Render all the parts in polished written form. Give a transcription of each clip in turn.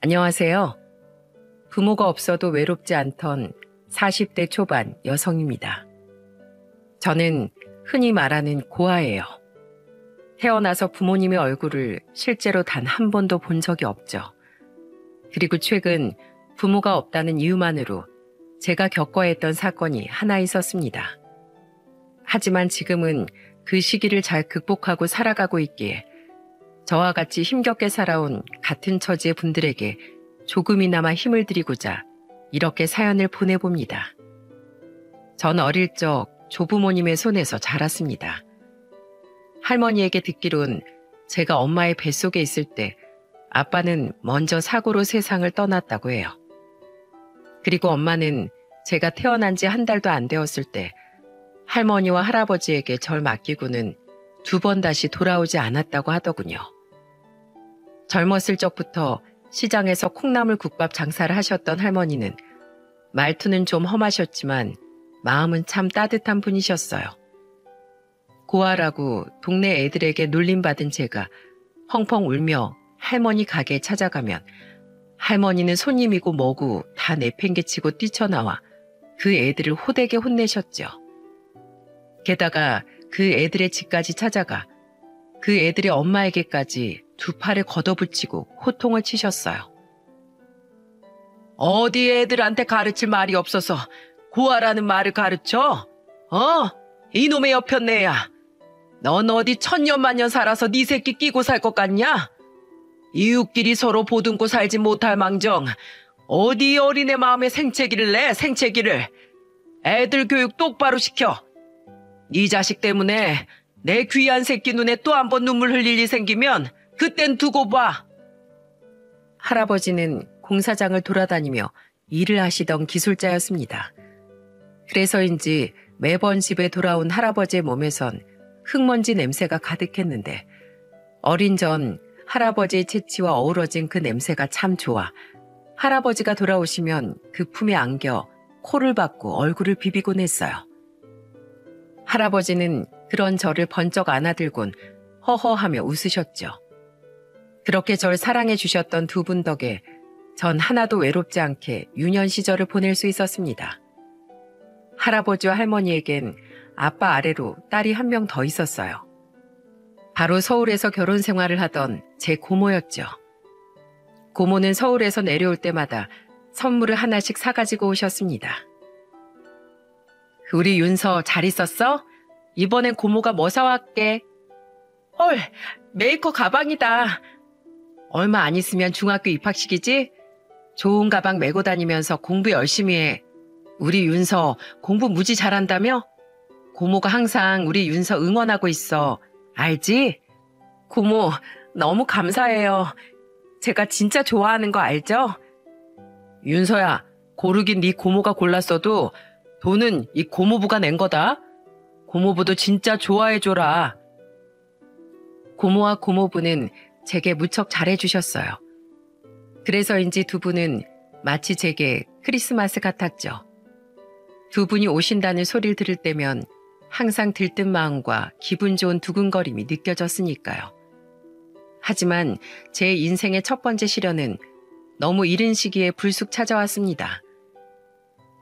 안녕하세요. 부모가 없어도 외롭지 않던 40대 초반 여성입니다. 저는 흔히 말하는 고아예요. 태어나서 부모님의 얼굴을 실제로 단 한 번도 본 적이 없죠. 그리고 최근 부모가 없다는 이유만으로 제가 겪어야 했던 사건이 하나 있었습니다. 하지만 지금은 그 시기를 잘 극복하고 살아가고 있기에 저와 같이 힘겹게 살아온 같은 처지의 분들에게 조금이나마 힘을 드리고자 이렇게 사연을 보내봅니다. 전 어릴 적 조부모님의 손에서 자랐습니다. 할머니에게 듣기론 제가 엄마의 뱃속에 있을 때 아빠는 먼저 사고로 세상을 떠났다고 해요. 그리고 엄마는 제가 태어난 지 한 달도 안 되었을 때 할머니와 할아버지에게 절 맡기고는 두 번 다시 돌아오지 않았다고 하더군요. 젊었을 적부터 시장에서 콩나물 국밥 장사를 하셨던 할머니는 말투는 좀 험하셨지만 마음은 참 따뜻한 분이셨어요. 고아라고 동네 애들에게 놀림받은 제가 펑펑 울며 할머니 가게에 찾아가면 할머니는 손님이고 뭐고 다 내팽개치고 뛰쳐나와 그 애들을 호되게 혼내셨죠. 게다가 그 애들의 집까지 찾아가 그 애들의 엄마에게까지 두 팔을 걷어붙이고 호통을 치셨어요. 어디 애들한테 가르칠 말이 없어서 고아라는 말을 가르쳐? 이놈의 여편네야. 넌 어디 천년만년 살아서 네 새끼 끼고 살 것 같냐? 이웃끼리 서로 보듬고 살지 못할 망정 어디 어린애 마음에 생채기를 내, 생채기를. 애들 교육 똑바로 시켜. 네 자식 때문에 내 귀한 새끼 눈에 또 한 번 눈물 흘릴 일 생기면 그땐 두고 봐. 할아버지는 공사장을 돌아다니며 일을 하시던 기술자였습니다. 그래서인지 매번 집에 돌아온 할아버지의 몸에선 흙먼지 냄새가 가득했는데 어린 전 할아버지의 채취와 어우러진 그 냄새가 참 좋아 할아버지가 돌아오시면 그 품에 안겨 코를 박고 얼굴을 비비곤 했어요. 할아버지는 그런 저를 번쩍 안아들곤 허허하며 웃으셨죠. 그렇게 절 사랑해 주셨던 두 분 덕에 전 하나도 외롭지 않게 유년 시절을 보낼 수 있었습니다. 할아버지와 할머니에겐 아빠 아래로 딸이 한 명 더 있었어요. 바로 서울에서 결혼 생활을 하던 제 고모였죠. 고모는 서울에서 내려올 때마다 선물을 하나씩 사가지고 오셨습니다. 우리 윤서 잘 있었어? 이번엔 고모가 뭐 사왔게? 헐, 메이커 가방이다. 얼마 안 있으면 중학교 입학식이지? 좋은 가방 메고 다니면서 공부 열심히 해. 우리 윤서 공부 무지 잘한다며? 고모가 항상 우리 윤서 응원하고 있어. 알지? 고모, 너무 감사해요. 제가 진짜 좋아하는 거 알죠? 윤서야, 고르긴 네 고모가 골랐어도 돈은 이 고모부가 낸 거다. 고모부도 진짜 좋아해줘라. 고모와 고모부는 제게 무척 잘해주셨어요. 그래서인지 두 분은 마치 제게 크리스마스 같았죠. 두 분이 오신다는 소리를 들을 때면 항상 들뜬 마음과 기분 좋은 두근거림이 느껴졌으니까요. 하지만 제 인생의 첫 번째 시련은 너무 이른 시기에 불쑥 찾아왔습니다.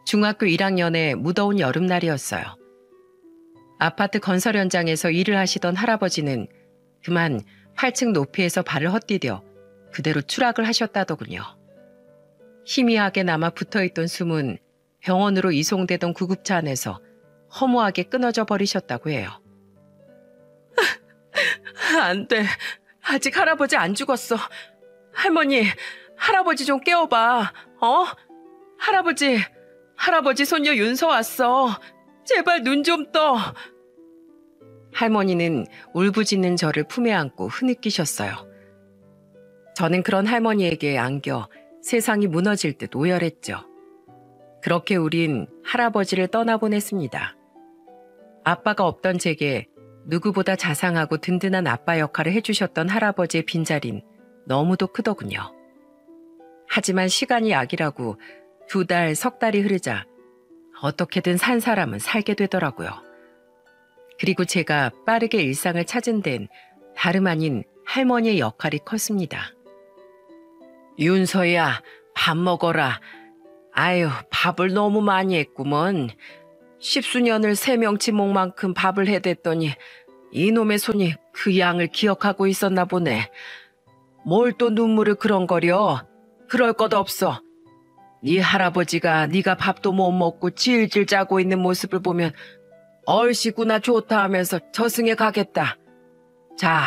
중학교 1학년의 무더운 여름날이었어요. 아파트 건설 현장에서 일을 하시던 할아버지는 그만 8층 높이에서 발을 헛디뎌 그대로 추락을 하셨다더군요. 희미하게 남아 붙어있던 숨은 병원으로 이송되던 구급차 안에서 허무하게 끊어져 버리셨다고 해요. 안 돼. 아직 할아버지 안 죽었어. 할머니, 할아버지 좀 깨워봐. 할아버지 손녀 윤서 왔어. 제발 눈 좀 떠. 할머니는 울부짖는 저를 품에 안고 흐느끼셨어요. 저는 그런 할머니에게 안겨 세상이 무너질 듯 오열했죠. 그렇게 우린 할아버지를 떠나보냈습니다. 아빠가 없던 제게 누구보다 자상하고 든든한 아빠 역할을 해주셨던 할아버지의 빈자리는 너무도 크더군요. 하지만 시간이 약이라고 2달, 석 달이 흐르자 어떻게든 산 사람은 살게 되더라고요. 그리고 제가 빠르게 일상을 찾은 데는 다름 아닌 할머니의 역할이 컸습니다. 윤서야, 밥 먹어라. 아유, 밥을 너무 많이 했구먼. 십수년을 세 명치 목만큼 밥을 해댔더니 이놈의 손이 그 양을 기억하고 있었나 보네. 뭘 또 눈물을 그렁거려. 그럴 것 없어. 네 할아버지가 네가 밥도 못 먹고 질질 짜고 있는 모습을 보면 얼씨구나 좋다 하면서 저승에 가겠다. 자,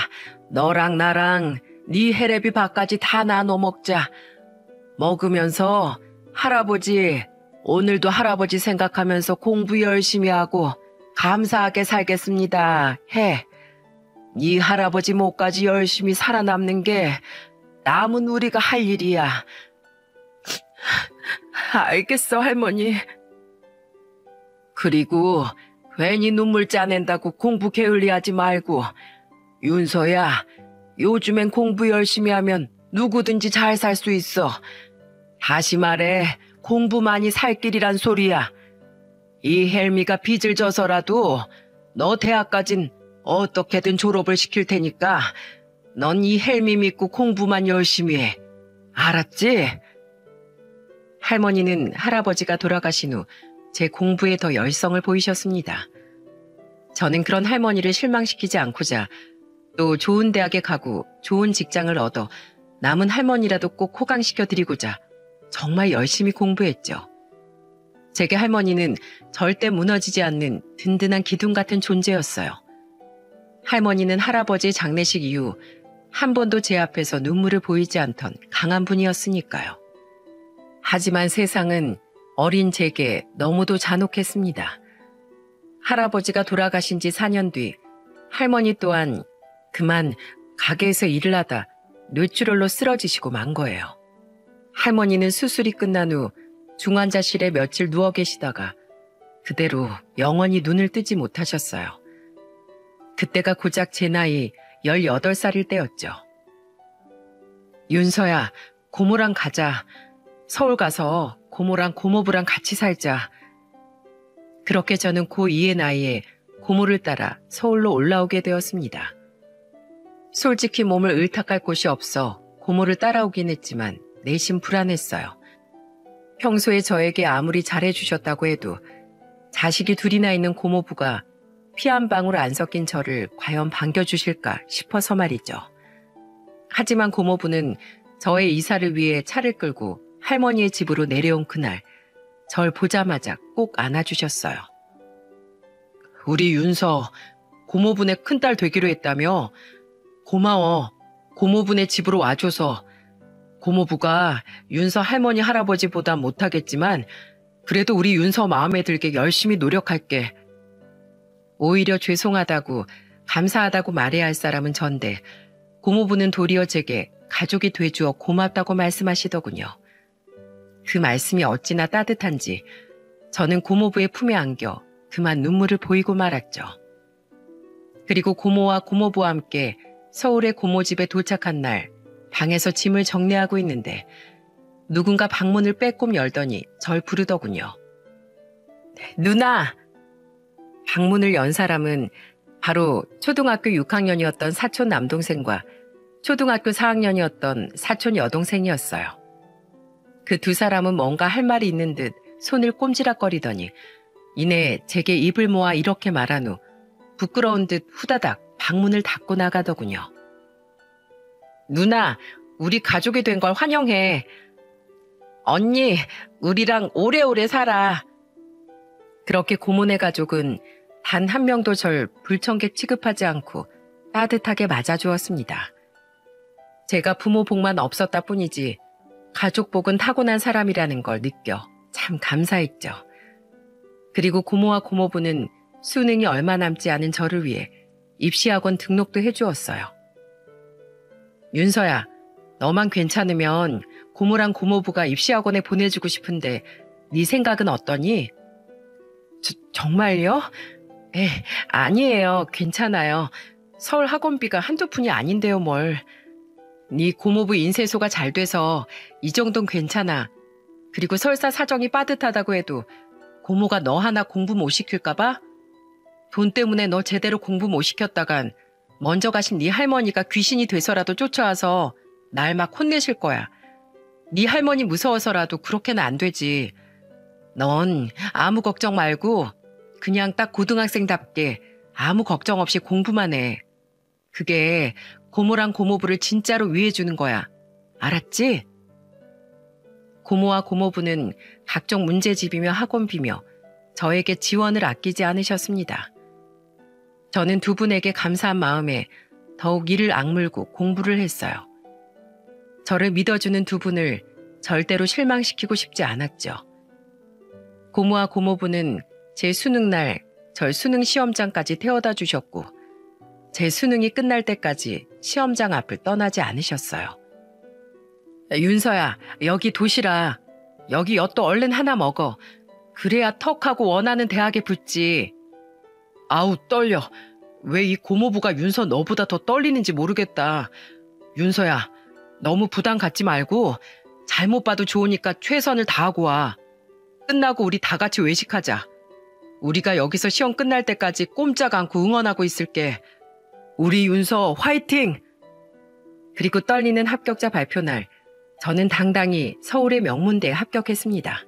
너랑 나랑 네 해레비 밥까지 다 나눠 먹자. 먹으면서 할아버지, 오늘도 할아버지 생각하면서 공부 열심히 하고 감사하게 살겠습니다. 해. 네 할아버지 목까지 열심히 살아남는 게 남은 우리가 할 일이야. 알겠어, 할머니. 그리고 괜히 눈물 짜낸다고 공부 게을리하지 말고. 윤서야, 요즘엔 공부 열심히 하면 누구든지 잘 살 수 있어. 다시 말해, 공부만이 살 길이란 소리야. 이 헬미가 빚을 져서라도 너 대학까진 어떻게든 졸업을 시킬 테니까 넌 이 헬미 믿고 공부만 열심히 해. 알았지? 할머니는 할아버지가 돌아가신 후 제 공부에 더 열성을 보이셨습니다. 저는 그런 할머니를 실망시키지 않고자 또 좋은 대학에 가고 좋은 직장을 얻어 남은 할머니라도 꼭 호강시켜드리고자 정말 열심히 공부했죠. 제게 할머니는 절대 무너지지 않는 든든한 기둥 같은 존재였어요. 할머니는 할아버지의 장례식 이후 한 번도 제 앞에서 눈물을 보이지 않던 강한 분이었으니까요. 하지만 세상은 어린 제게 너무도 잔혹했습니다. 할아버지가 돌아가신 지 4년 뒤 할머니 또한 그만 가게에서 일을 하다 뇌출혈로 쓰러지시고 만 거예요. 할머니는 수술이 끝난 후 중환자실에 며칠 누워 계시다가 그대로 영원히 눈을 뜨지 못하셨어요. 그때가 고작 제 나이 18살일 때였죠. 윤서야, 고모랑 가자. 서울 가서 고모랑 고모부랑 같이 살자. 그렇게 저는 고2의 나이에 고모를 따라 서울로 올라오게 되었습니다. 솔직히 몸을 의탁할 곳이 없어 고모를 따라오긴 했지만 내심 불안했어요. 평소에 저에게 아무리 잘해주셨다고 해도 자식이 둘이나 있는 고모부가 피 한 방울 안 섞인 저를 과연 반겨주실까 싶어서 말이죠. 하지만 고모부는 저의 이사를 위해 차를 끌고 할머니의 집으로 내려온 그날 절 보자마자 꼭 안아주셨어요. 우리 윤서 고모분의 큰딸 되기로 했다며? 고마워. 고모분의 집으로 와줘서. 고모부가 윤서 할머니 할아버지보다 못하겠지만 그래도 우리 윤서 마음에 들게 열심히 노력할게. 오히려 죄송하다고 감사하다고 말해야 할 사람은 전데 고모부는 도리어 제게 가족이 돼주어 고맙다고 말씀하시더군요. 그 말씀이 어찌나 따뜻한지 저는 고모부의 품에 안겨 그만 눈물을 보이고 말았죠. 그리고 고모와 고모부와 함께 서울의 고모 집에 도착한 날 방에서 짐을 정리하고 있는데 누군가 방문을 빼꼼 열더니 절 부르더군요. 누나! 방문을 연 사람은 바로 초등학교 6학년이었던 사촌 남동생과 초등학교 4학년이었던 사촌 여동생이었어요. 그 두 사람은 뭔가 할 말이 있는 듯 손을 꼼지락거리더니 이내 제게 입을 모아 이렇게 말한 후 부끄러운 듯 후다닥 방문을 닫고 나가더군요. 누나, 우리 가족이 된 걸 환영해. 언니, 우리랑 오래오래 살아. 그렇게 고모네 가족은 단 한 명도 절 불청객 취급하지 않고 따뜻하게 맞아주었습니다. 제가 부모 복만 없었다 뿐이지 가족 복은 타고난 사람이라는 걸 느껴 참 감사했죠. 그리고 고모와 고모부는 수능이 얼마 남지 않은 저를 위해 입시학원 등록도 해주었어요. 윤서야, 너만 괜찮으면 고모랑 고모부가 입시학원에 보내주고 싶은데 네 생각은 어떠니? 정말요? 아니에요. 괜찮아요. 서울 학원비가 한두 푼이 아닌데요, 뭘. 네 고모부 인쇄소가 잘 돼서 이 정도는 괜찮아. 그리고 설사 사정이 빠듯하다고 해도 고모가 너 하나 공부 못 시킬까 봐? 돈 때문에 너 제대로 공부 못 시켰다간 먼저 가신 네 할머니가 귀신이 돼서라도 쫓아와서 날 막 혼내실 거야. 네 할머니 무서워서라도 그렇게는 안 되지. 넌 아무 걱정 말고 그냥 딱 고등학생답게 아무 걱정 없이 공부만 해. 그게 고모랑 고모부를 진짜로 위해주는 거야. 알았지? 고모와 고모부는 각종 문제집이며 학원비며 저에게 지원을 아끼지 않으셨습니다. 저는 두 분에게 감사한 마음에 더욱 이를 악물고 공부를 했어요. 저를 믿어주는 두 분을 절대로 실망시키고 싶지 않았죠. 고모와 고모부는 제 수능날 절 수능 시험장까지 태워다 주셨고 제 수능이 끝날 때까지 시험장 앞을 떠나지 않으셨어요. 윤서야, 여기 도시락. 여기 엿도 얼른 하나 먹어. 그래야 턱하고 원하는 대학에 붙지. 아우 떨려. 왜 이 고모부가 윤서 너보다 더 떨리는지 모르겠다. 윤서야, 너무 부담 갖지 말고 잘못 봐도 좋으니까 최선을 다하고 와. 끝나고 우리 다 같이 외식하자. 우리가 여기서 시험 끝날 때까지 꼼짝 않고 응원하고 있을게. 우리 윤서 화이팅! 그리고 떨리는 합격자 발표날, 저는 당당히 서울의 명문대에 합격했습니다.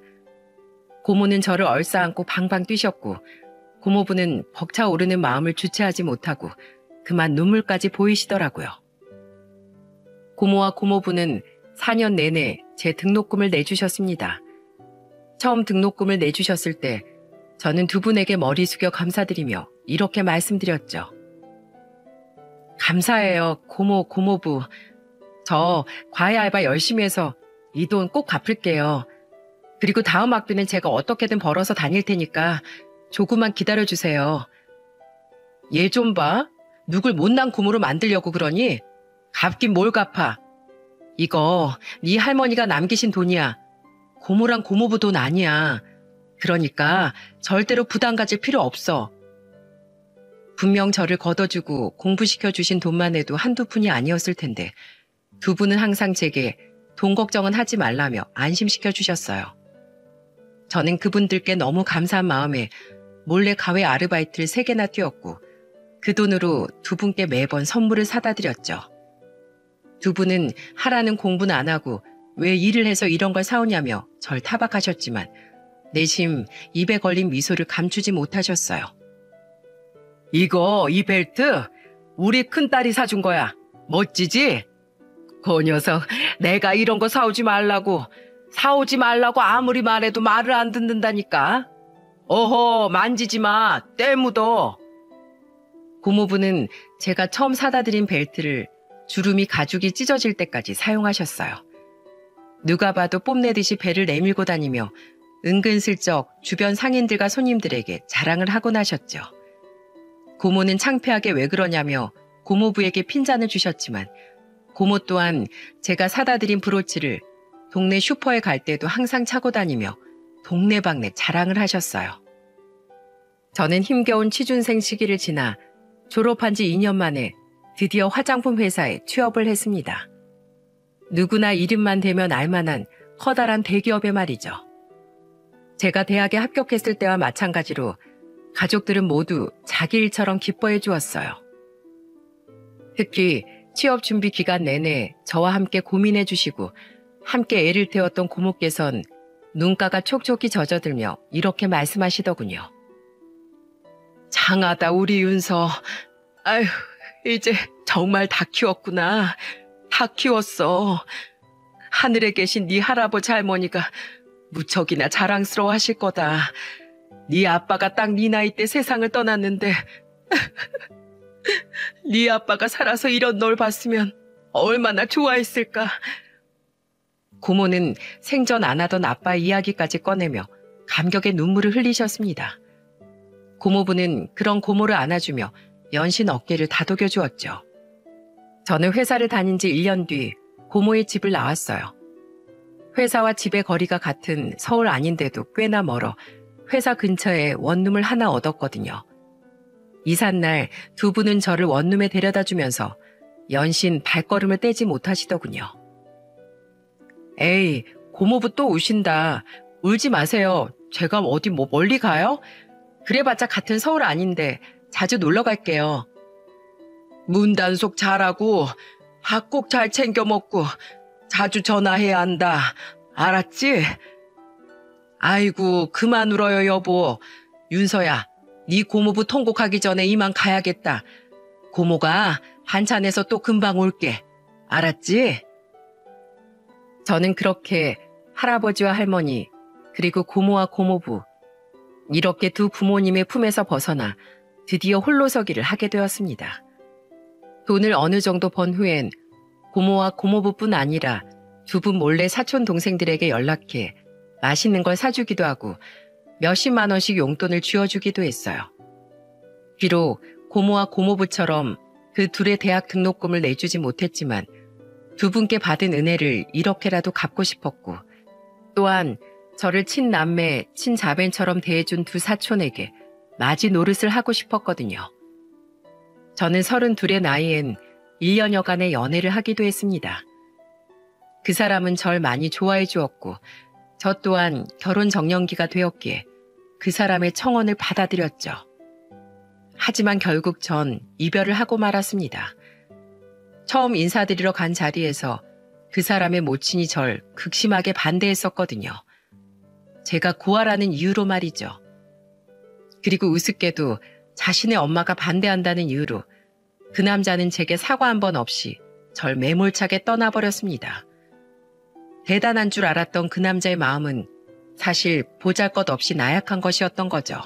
고모는 저를 얼싸안고 방방 뛰셨고 고모부는 벅차오르는 마음을 주체하지 못하고 그만 눈물까지 보이시더라고요. 고모와 고모부는 4년 내내 제 등록금을 내주셨습니다. 처음 등록금을 내주셨을 때 저는 두 분에게 머리 숙여 감사드리며 이렇게 말씀드렸죠. 감사해요, 고모, 고모부. 저 과외 알바 열심히 해서 이 돈 꼭 갚을게요. 그리고 다음 학비는 제가 어떻게든 벌어서 다닐 테니까 조금만 기다려주세요. 얘 좀 봐. 누굴 못난 고모로 만들려고 그러니? 갚긴 뭘 갚아. 이거 네 할머니가 남기신 돈이야. 고모랑 고모부 돈 아니야. 그러니까 절대로 부담 가질 필요 없어. 분명 저를 걷어주고 공부시켜주신 돈만 해도 한두 푼이 아니었을 텐데 두 분은 항상 제게 돈 걱정은 하지 말라며 안심시켜 주셨어요. 저는 그분들께 너무 감사한 마음에 몰래 가외 아르바이트를 3개나 뛰었고 그 돈으로 두 분께 매번 선물을 사다 드렸죠. 두 분은 하라는 공부는 안 하고 왜 일을 해서 이런 걸 사오냐며 절 타박하셨지만 내심 입에 걸린 미소를 감추지 못하셨어요. 이거 이 벨트 우리 큰딸이 사준 거야. 멋지지? 그 녀석 내가 이런 거 사오지 말라고 아무리 말해도 말을 안 듣는다니까. 어허, 만지지 마. 때 묻어. 고모부는 제가 처음 사다 드린 벨트를 주름이 가죽이 찢어질 때까지 사용하셨어요. 누가 봐도 뽐내듯이 배를 내밀고 다니며 은근슬쩍 주변 상인들과 손님들에게 자랑을 하곤 하셨죠. 고모는 창피하게 왜 그러냐며 고모부에게 핀잔을 주셨지만 고모 또한 제가 사다 드린 브로치를 동네 슈퍼에 갈 때도 항상 차고 다니며 동네방네 자랑을 하셨어요. 저는 힘겨운 취준생 시기를 지나 졸업한 지 2년 만에 드디어 화장품 회사에 취업을 했습니다. 누구나 이름만 대면 알만한 커다란 대기업의 말이죠. 제가 대학에 합격했을 때와 마찬가지로 가족들은 모두 자기 일처럼 기뻐해 주었어요. 특히 취업 준비 기간 내내 저와 함께 고민해 주시고 함께 애를 태웠던 고모께선 눈가가 촉촉히 젖어들며 이렇게 말씀하시더군요. 장하다 우리 윤서. 아휴, 이제 정말 다 키웠구나. 다 키웠어. 하늘에 계신 네 할아버지 할머니가 무척이나 자랑스러워 하실 거다. 네 아빠가 딱 네 나이 때 세상을 떠났는데 네 아빠가 살아서 이런 널 봤으면 얼마나 좋아했을까. 고모는 생전 안 하던 아빠의 이야기까지 꺼내며 감격의 눈물을 흘리셨습니다. 고모부는 그런 고모를 안아주며 연신 어깨를 다독여 주었죠. 저는 회사를 다닌 지 1년 뒤 고모의 집을 나왔어요. 회사와 집의 거리가 같은 서울 아닌데도 꽤나 멀어 회사 근처에 원룸을 하나 얻었거든요. 이삿날 두 분은 저를 원룸에 데려다 주면서 연신 발걸음을 떼지 못하시더군요. 에이, 고모부 또 우신다. 울지 마세요. 제가 어디 멀리 가요? 그래봤자 같은 서울 아닌데 자주 놀러 갈게요. 문단속 잘하고 밥 꼭 잘 챙겨 먹고 자주 전화해야 한다. 알았지? 아이고, 그만 울어요, 여보. 윤서야, 네 고모부 통곡하기 전에 이만 가야겠다. 고모가 반찬해서 또 금방 올게. 알았지? 저는 그렇게 할아버지와 할머니, 그리고 고모와 고모부, 이렇게 두 부모님의 품에서 벗어나 드디어 홀로서기를 하게 되었습니다. 돈을 어느 정도 번 후엔 고모와 고모부뿐 아니라 두 분 몰래 사촌 동생들에게 연락해 맛있는 걸 사주기도 하고 몇십만 원씩 용돈을 쥐어주기도 했어요. 비록 고모와 고모부처럼 그 둘의 대학 등록금을 내주지 못했지만 두 분께 받은 은혜를 이렇게라도 갚고 싶었고, 또한 저를 친남매, 친자매처럼 대해준 두 사촌에게 마지 노릇을 하고 싶었거든요. 저는 32의 나이엔 1년여간의 연애를 하기도 했습니다. 그 사람은 절 많이 좋아해 주었고, 저 또한 결혼 정년기가 되었기에 그 사람의 청혼을 받아들였죠. 하지만 결국 전 이별을 하고 말았습니다. 처음 인사드리러 간 자리에서 그 사람의 모친이 절 극심하게 반대했었거든요. 제가 고아라는 이유로 말이죠. 그리고 우습게도 자신의 엄마가 반대한다는 이유로 그 남자는 제게 사과 한 번 없이 절 매몰차게 떠나버렸습니다. 대단한 줄 알았던 그 남자의 마음은 사실 보잘것없이 나약한 것이었던 거죠.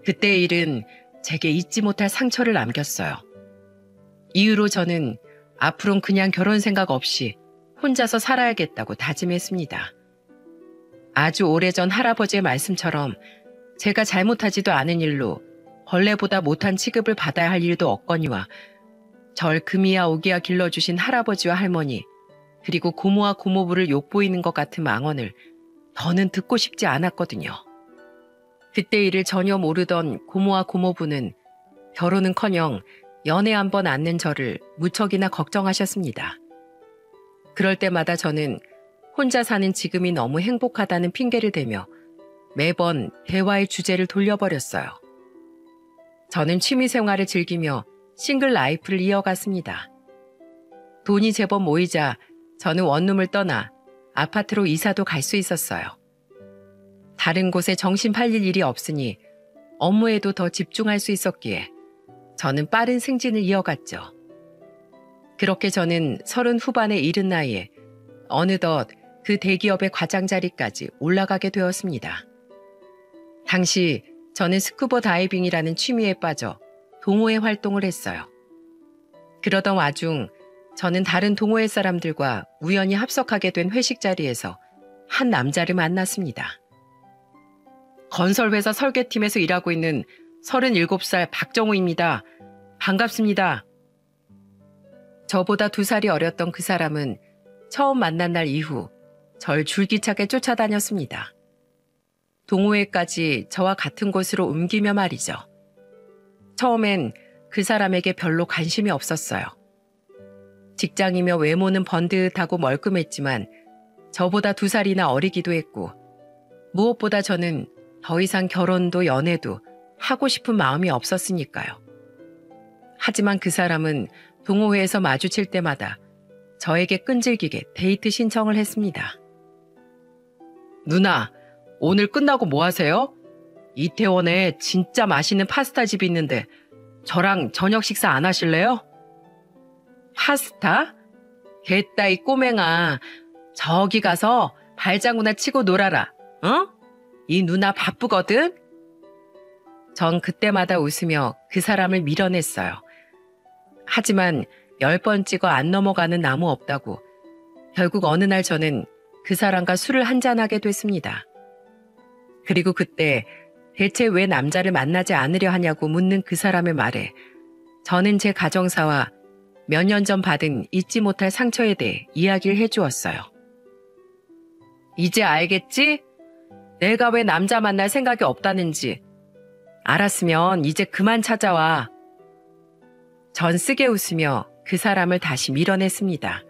그때의 일은 제게 잊지 못할 상처를 남겼어요. 이후로 저는 앞으론 그냥 결혼 생각 없이 혼자서 살아야겠다고 다짐했습니다. 아주 오래전 할아버지의 말씀처럼 제가 잘못하지도 않은 일로 벌레보다 못한 취급을 받아야 할 일도 없거니와 절 금이야 오기야 길러주신 할아버지와 할머니, 그리고 고모와 고모부를 욕보이는 것 같은 망언을 더는 듣고 싶지 않았거든요. 그때 일을 전혀 모르던 고모와 고모부는 결혼은커녕 연애 한번 않는 저를 무척이나 걱정하셨습니다. 그럴 때마다 저는 혼자 사는 지금이 너무 행복하다는 핑계를 대며 매번 대화의 주제를 돌려버렸어요. 저는 취미생활을 즐기며 싱글 라이프를 이어갔습니다. 돈이 제법 모이자 저는 원룸을 떠나 아파트로 이사도 갈 수 있었어요. 다른 곳에 정신 팔릴 일이 없으니 업무에도 더 집중할 수 있었기에 저는 빠른 승진을 이어갔죠. 그렇게 저는 30 후반의 이른 나이에 어느덧 그 대기업의 과장 자리까지 올라가게 되었습니다. 당시 저는 스쿠버 다이빙이라는 취미에 빠져 동호회 활동을 했어요. 그러던 와중 저는 다른 동호회 사람들과 우연히 합석하게 된 회식 자리에서 한 남자를 만났습니다. 건설회사 설계팀에서 일하고 있는 37살 박정우입니다. 반갑습니다. 저보다 2살이 어렸던 그 사람은 처음 만난 날 이후 절 줄기차게 쫓아다녔습니다. 동호회까지 저와 같은 곳으로 옮기며 말이죠. 처음엔 그 사람에게 별로 관심이 없었어요. 직장이며 외모는 번듯하고 멀끔했지만 저보다 2살이나 어리기도 했고, 무엇보다 저는 더 이상 결혼도 연애도 하고 싶은 마음이 없었으니까요. 하지만 그 사람은 동호회에서 마주칠 때마다 저에게 끈질기게 데이트 신청을 했습니다. 누나, 오늘 끝나고 뭐 하세요? 이태원에 진짜 맛있는 파스타 집이 있는데 저랑 저녁 식사 안 하실래요? 파스타? 겠다 이 꼬맹아. 저기 가서 발장구나 치고 놀아라. 어? 이 누나 바쁘거든? 전 그때마다 웃으며 그 사람을 밀어냈어요. 하지만 10번 찍어 안 넘어가는 나무 없다고 결국 어느 날 저는 그 사람과 술을 한잔하게 됐습니다. 그리고 그때 대체 왜 남자를 만나지 않으려 하냐고 묻는 그 사람의 말에 저는 제 가정사와 몇 년 전 받은 잊지 못할 상처에 대해 이야기를 해주었어요. 이제 알겠지? 내가 왜 남자 만날 생각이 없다는지. 알았으면 이제 그만 찾아와. 전 쓰게 웃으며 그 사람을 다시 밀어냈습니다.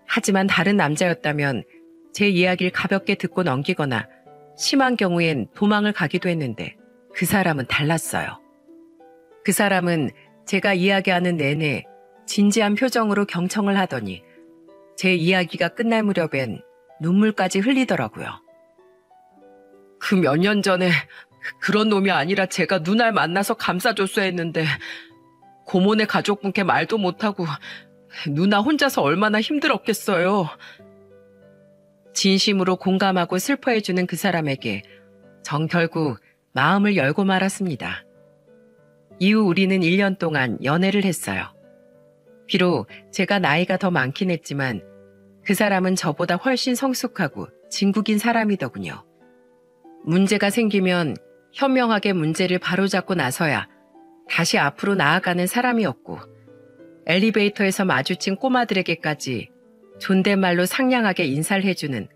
하지만 다른 남자였다면 제 이야기를 가볍게 듣고 넘기거나 심한 경우엔 도망을 가기도 했는데 그 사람은 달랐어요. 그 사람은 제가 이야기하는 내내 진지한 표정으로 경청을 하더니 제 이야기가 끝날 무렵엔 눈물까지 흘리더라고요. 그 몇 년 전에 그런 놈이 아니라 제가 누날 만나서 감싸줬어야 했는데 고모네 가족분께 말도 못하고 누나 혼자서 얼마나 힘들었겠어요. 진심으로 공감하고 슬퍼해주는 그 사람에게 전 결국 마음을 열고 말았습니다. 이후 우리는 1년 동안 연애를 했어요. 비록 제가 나이가 더 많긴 했지만 그 사람은 저보다 훨씬 성숙하고 진국인 사람이더군요. 문제가 생기면 현명하게 문제를 바로잡고 나서야 다시 앞으로 나아가는 사람이었고 엘리베이터에서 마주친 꼬마들에게까지 존댓말로 상냥하게 인사를 해주는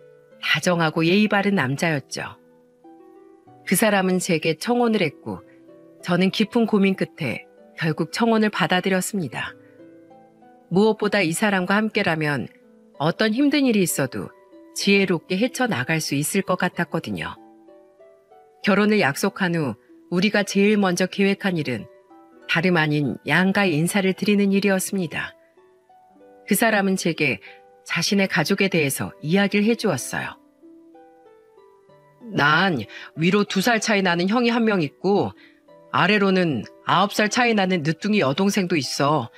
다정하고 예의 바른 남자였죠. 그 사람은 제게 청혼을 했고 저는 깊은 고민 끝에 결국 청혼을 받아들였습니다. 무엇보다 이 사람과 함께라면 어떤 힘든 일이 있어도 지혜롭게 헤쳐나갈 수 있을 것 같았거든요. 결혼을 약속한 후 우리가 제일 먼저 계획한 일은 다름 아닌 양가의 인사를 드리는 일이었습니다. 그 사람은 제게 자신의 가족에 대해서 이야기를 해주었어요. 난 위로 2살 차이 나는 형이 한 명 있고 아래로는 9살 차이 나는 늦둥이 여동생도 있어.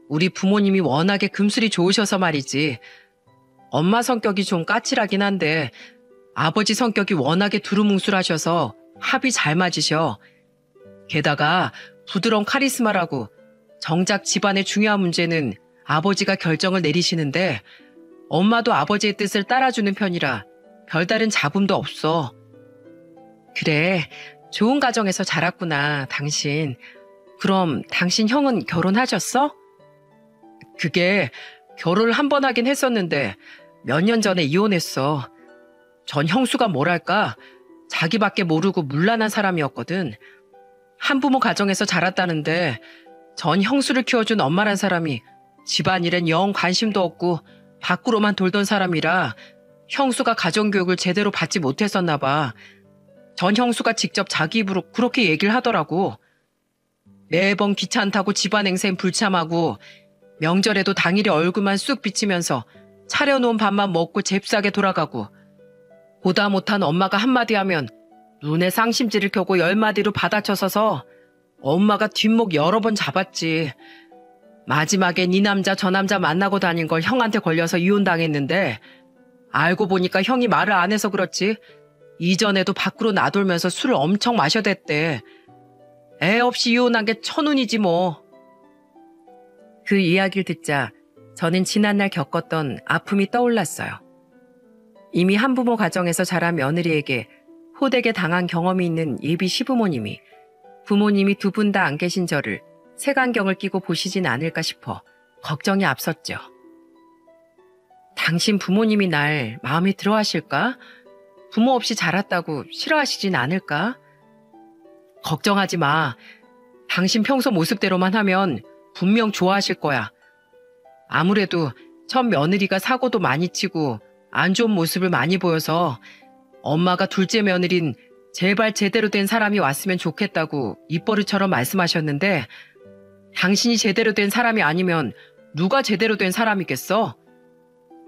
우리 부모님이 워낙에 금술이 좋으셔서 말이지. 엄마 성격이 좀 까칠하긴 한데 아버지 성격이 워낙에 두루뭉술하셔서 합이 잘 맞으셔. 게다가 부드러운 카리스마라고 정작 집안의 중요한 문제는 아버지가 결정을 내리시는데 엄마도 아버지의 뜻을 따라주는 편이라 별다른 잡음도 없어. 그래, 좋은 가정에서 자랐구나, 당신. 그럼 당신 형은 결혼하셨어? 그게 결혼을 한 번 하긴 했었는데 몇 년 전에 이혼했어. 전 형수가 뭐랄까 자기밖에 모르고 문란한 사람이었거든. 한부모 가정에서 자랐다는데 전 형수를 키워준 엄마란 사람이 집안일엔 영 관심도 없고 밖으로만 돌던 사람이라 형수가 가정교육을 제대로 받지 못했었나 봐. 전 형수가 직접 자기 입으로 그렇게 얘기를 하더라고. 매번 귀찮다고 집안 행세엔 불참하고 명절에도 당일에 얼굴만 쑥 비치면서 차려놓은 밥만 먹고 잽싸게 돌아가고 보다 못한 엄마가 한마디 하면 눈에 쌍심지를 켜고 10마디로 받아쳐서서 엄마가 뒷목 여러 번 잡았지. 마지막엔 이 남자 저 남자 만나고 다닌 걸 형한테 걸려서 이혼당했는데 알고 보니까 형이 말을 안 해서 그렇지 이전에도 밖으로 나돌면서 술을 엄청 마셔댔대. 애 없이 이혼한 게 천운이지 뭐. 그 이야기를 듣자 저는 지난날 겪었던 아픔이 떠올랐어요. 이미 한부모 가정에서 자란 며느리에게 호되게 당한 경험이 있는 예비 시부모님이 부모님이 2분 다 안 계신 저를 색안경을 끼고 보시진 않을까 싶어 걱정이 앞섰죠. 당신 부모님이 날 마음에 들어 하실까? 부모 없이 자랐다고 싫어하시진 않을까? 걱정하지 마. 당신 평소 모습대로만 하면 분명 좋아하실 거야. 아무래도 첫 며느리가 사고도 많이 치고 안 좋은 모습을 많이 보여서 엄마가 둘째 며느린 제발 제대로 된 사람이 왔으면 좋겠다고 입버릇처럼 말씀하셨는데 당신이 제대로 된 사람이 아니면 누가 제대로 된 사람이겠어?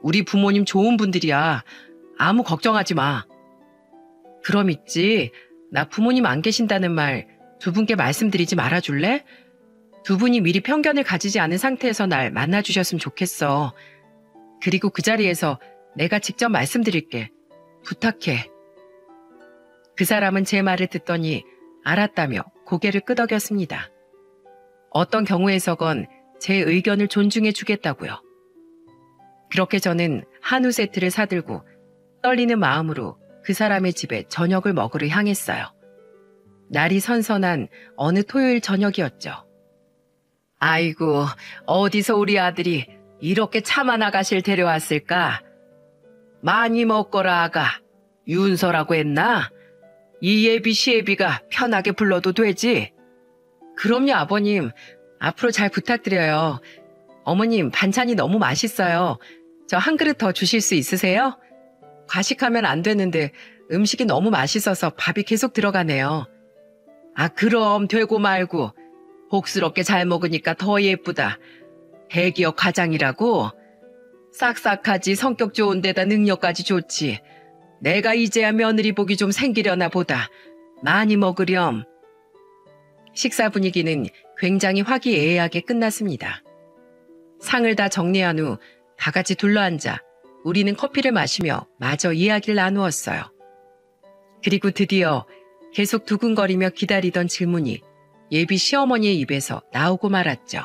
우리 부모님 좋은 분들이야. 아무 걱정하지 마. 그럼 있지. 나 부모님 안 계신다는 말 2분께 말씀드리지 말아줄래? 2분이 미리 편견을 가지지 않은 상태에서 날 만나주셨으면 좋겠어. 그리고 그 자리에서 내가 직접 말씀드릴게. 부탁해. 그 사람은 제 말을 듣더니 알았다며 고개를 끄덕였습니다. 어떤 경우에서건 제 의견을 존중해 주겠다고요. 그렇게 저는 한우 세트를 사들고 떨리는 마음으로 그 사람의 집에 저녁을 먹으러 향했어요. 날이 선선한 어느 토요일 저녁이었죠. 아이고, 어디서 우리 아들이 이렇게 참한 아가씨를 데려왔을까? 많이 먹거라 아가. 윤서라고 했나? 이 예비 시애비가 편하게 불러도 되지? 그럼요 아버님. 앞으로 잘 부탁드려요. 어머님 반찬이 너무 맛있어요. 저 한 그릇 더 주실 수 있으세요? 과식하면 안 되는데 음식이 너무 맛있어서 밥이 계속 들어가네요. 아 그럼 되고 말고. 복스럽게 잘 먹으니까 더 예쁘다. 대기업 과장이라고? 싹싹하지 성격 좋은 데다 능력까지 좋지. 내가 이제야 며느리 복이 좀 생기려나 보다. 많이 먹으렴. 식사 분위기는 굉장히 화기애애하게 끝났습니다. 상을 다 정리한 후 다 같이 둘러앉아 우리는 커피를 마시며 마저 이야기를 나누었어요. 그리고 드디어 계속 두근거리며 기다리던 질문이 예비 시어머니의 입에서 나오고 말았죠.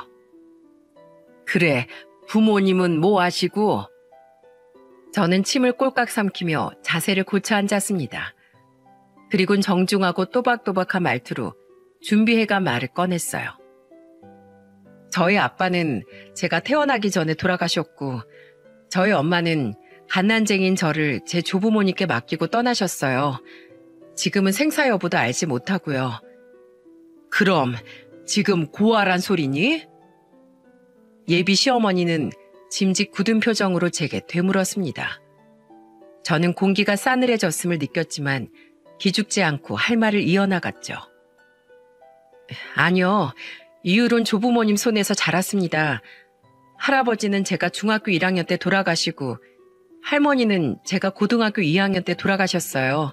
그래, 부모님은 뭐 하시고? 저는 침을 꼴깍 삼키며 자세를 고쳐 앉았습니다. 그리곤 정중하고 또박또박한 말투로 준비해간 말을 꺼냈어요. 저희 아빠는 제가 태어나기 전에 돌아가셨고 저희 엄마는 갓난쟁이인 저를 제 조부모님께 맡기고 떠나셨어요. 지금은 생사 여부도 알지 못하고요. 그럼 지금 고아란 소리니? 예비 시어머니는 짐짓 굳은 표정으로 제게 되물었습니다. 저는 공기가 싸늘해졌음을 느꼈지만 기죽지 않고 할 말을 이어나갔죠. 아니요. 이후론 조부모님 손에서 자랐습니다. 할아버지는 제가 중학교 1학년 때 돌아가시고 할머니는 제가 고등학교 2학년 때 돌아가셨어요.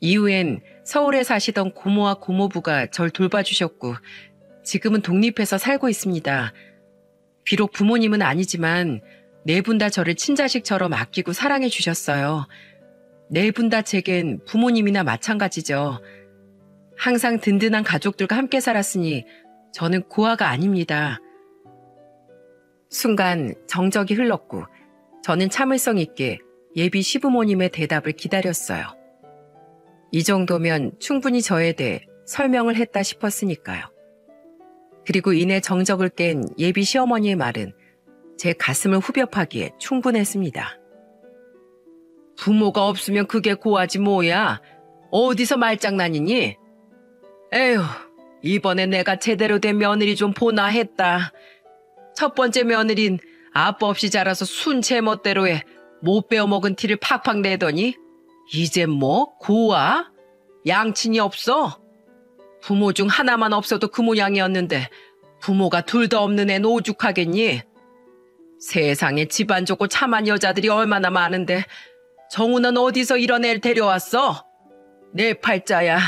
이후엔 서울에 사시던 고모와 고모부가 절 돌봐주셨고 지금은 독립해서 살고 있습니다. 비록 부모님은 아니지만 네 분 다 저를 친자식처럼 아끼고 사랑해 주셨어요. 네 분 다 제겐 부모님이나 마찬가지죠. 항상 든든한 가족들과 함께 살았으니 저는 고아가 아닙니다. 순간 정적이 흘렀고 저는 참을성 있게 예비 시부모님의 대답을 기다렸어요. 이 정도면 충분히 저에 대해 설명을 했다 싶었으니까요. 그리고 이내 정적을 깬 예비 시어머니의 말은 제 가슴을 후벼 파기에 충분했습니다. 부모가 없으면 그게 고아지 뭐야. 어디서 말장난이니? 에휴, 이번에 내가 제대로 된 며느리 좀 보나 했다. 첫 번째 며느린 아빠 없이 자라서 순 제멋대로 해 못 빼어먹은 티를 팍팍 내더니 이제 뭐 고아? 양친이 없어? 부모 중 하나만 없어도 그 모양이었는데 부모가 둘 다 없는 애는 오죽하겠니? 세상에 집안 좋고 참한 여자들이 얼마나 많은데 정우는 어디서 이런 애를 데려왔어? 내 팔자야.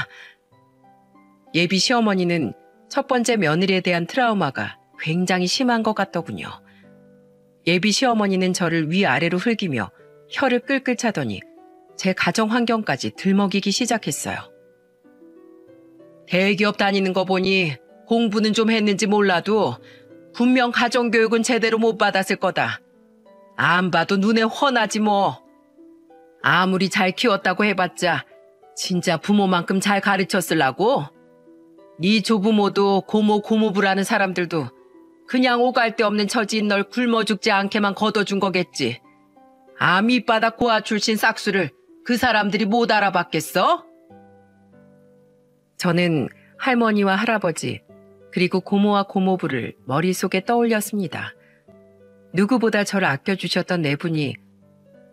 예비 시어머니는 첫 번째 며느리에 대한 트라우마가 굉장히 심한 것 같더군요. 예비 시어머니는 저를 위아래로 흘기며 혀를 끌끌 차더니 제 가정 환경까지 들먹이기 시작했어요. 대기업 다니는 거 보니 공부는 좀 했는지 몰라도 분명 가정교육은 제대로 못 받았을 거다. 안 봐도 눈에 훤하지 뭐. 아무리 잘 키웠다고 해봤자 진짜 부모만큼 잘 가르쳤으려고? 네 조부모도 고모 고모부라는 사람들도 그냥 오갈 데 없는 처지인 널 굶어 죽지 않게만 걷어준 거겠지. 아 밑바닥 고아 출신 싹수를 그 사람들이 못 알아봤겠어? 저는 할머니와 할아버지 그리고 고모와 고모부를 머릿속에 떠올렸습니다. 누구보다 저를 아껴주셨던 네 분이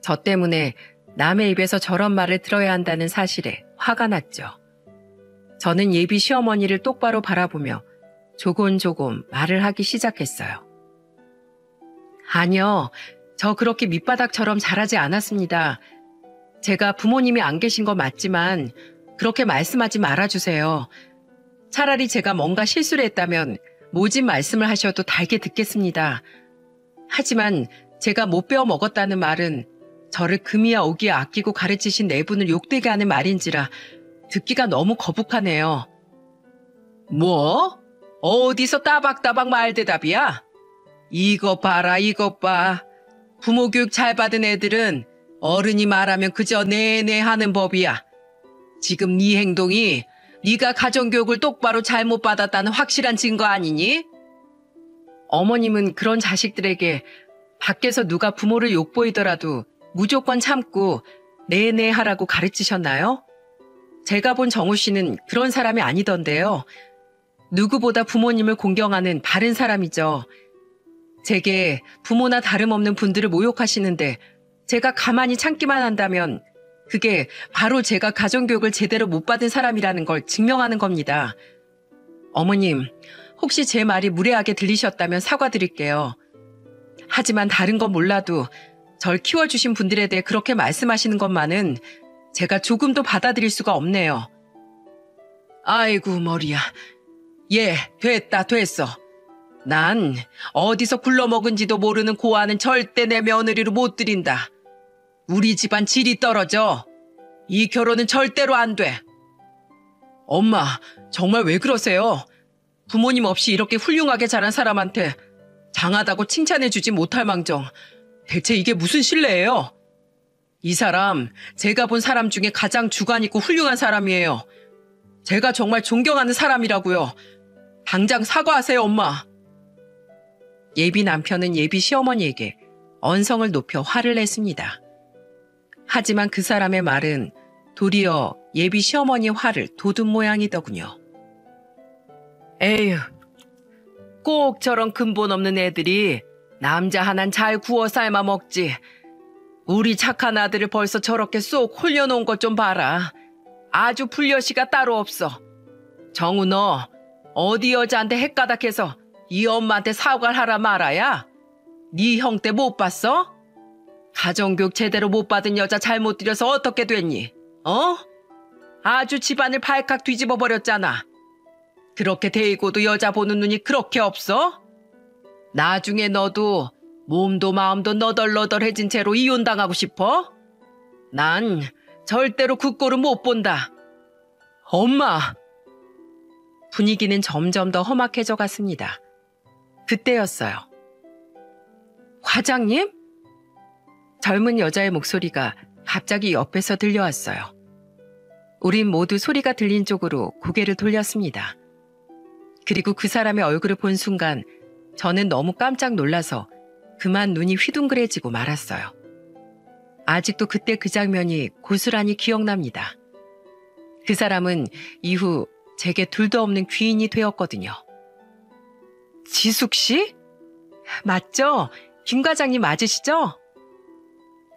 저 때문에 남의 입에서 저런 말을 들어야 한다는 사실에 화가 났죠. 저는 예비 시어머니를 똑바로 바라보며 조곤조곤 말을 하기 시작했어요. 아니요, 저 그렇게 밑바닥처럼 자라지 않았습니다. 제가 부모님이 안 계신 거 맞지만 그렇게 말씀하지 말아주세요. 차라리 제가 뭔가 실수를 했다면 모진 말씀을 하셔도 달게 듣겠습니다. 하지만 제가 못 배워 먹었다는 말은 저를 금이야 오기야 아끼고 가르치신 네 분을 욕되게 하는 말인지라 듣기가 너무 거북하네요. 뭐? 어디서 따박따박 말대답이야? 이것 봐라 이것 봐. 부모 교육 잘 받은 애들은 어른이 말하면 그저 네네 하는 법이야. 지금 네 행동이 네가 가정교육을 똑바로 잘못 받았다는 확실한 증거 아니니? 어머님은 그런 자식들에게 밖에서 누가 부모를 욕보이더라도 무조건 참고 네네 하라고 가르치셨나요? 제가 본 정우 씨는 그런 사람이 아니던데요. 누구보다 부모님을 공경하는 바른 사람이죠. 제게 부모나 다름없는 분들을 모욕하시는데 제가 가만히 참기만 한다면 그게 바로 제가 가정교육을 제대로 못 받은 사람이라는 걸 증명하는 겁니다. 어머님, 혹시 제 말이 무례하게 들리셨다면 사과드릴게요. 하지만 다른 건 몰라도 절 키워주신 분들에 대해 그렇게 말씀하시는 것만은 제가 조금도 받아들일 수가 없네요. 아이고 머리야. 예, 됐어. 난 어디서 굴러먹은지도 모르는 고아는 절대 내 며느리로 못 들인다. 우리 집안 질이 떨어져. 이 결혼은 절대로 안 돼. 엄마, 정말 왜 그러세요? 부모님 없이 이렇게 훌륭하게 자란 사람한테 장하다고 칭찬해주지 못할 망정. 대체 이게 무슨 신뢰예요? 이 사람, 제가 본 사람 중에 가장 주관 있고 훌륭한 사람이에요. 제가 정말 존경하는 사람이라고요. 당장 사과하세요, 엄마. 예비 남편은 예비 시어머니에게 언성을 높여 화를 냈습니다. 하지만 그 사람의 말은 도리어 예비 시어머니의 화를 돋운 모양이더군요. 에휴, 꼭 저런 근본 없는 애들이 남자 하나는 잘 구워 삶아 먹지. 우리 착한 아들을 벌써 저렇게 쏙 홀려놓은 것 좀 봐라. 아주 불려시가 따로 없어. 정우 너 어디 여자한테 헷가닥해서 이 엄마한테 사과를 하라 말아야? 네 형 때 못 봤어? 가정교육 제대로 못 받은 여자 잘못 들여서 어떻게 됐니? 아주 집안을 발칵 뒤집어 버렸잖아. 그렇게 데이고도 여자 보는 눈이 그렇게 없어? 나중에 너도 몸도 마음도 너덜너덜해진 채로 이혼당하고 싶어? 난 절대로 그 꼴은 못 본다. 엄마! 분위기는 점점 더 험악해져 갔습니다. 그때였어요. 과장님? 젊은 여자의 목소리가 갑자기 옆에서 들려왔어요. 우린 모두 소리가 들린 쪽으로 고개를 돌렸습니다. 그리고 그 사람의 얼굴을 본 순간 저는 너무 깜짝 놀라서 그만 눈이 휘둥그레지고 말았어요. 아직도 그때 그 장면이 고스란히 기억납니다. 그 사람은 이후 제게 둘도 없는 귀인이 되었거든요. 지숙 씨? 맞죠? 김 과장님 맞으시죠?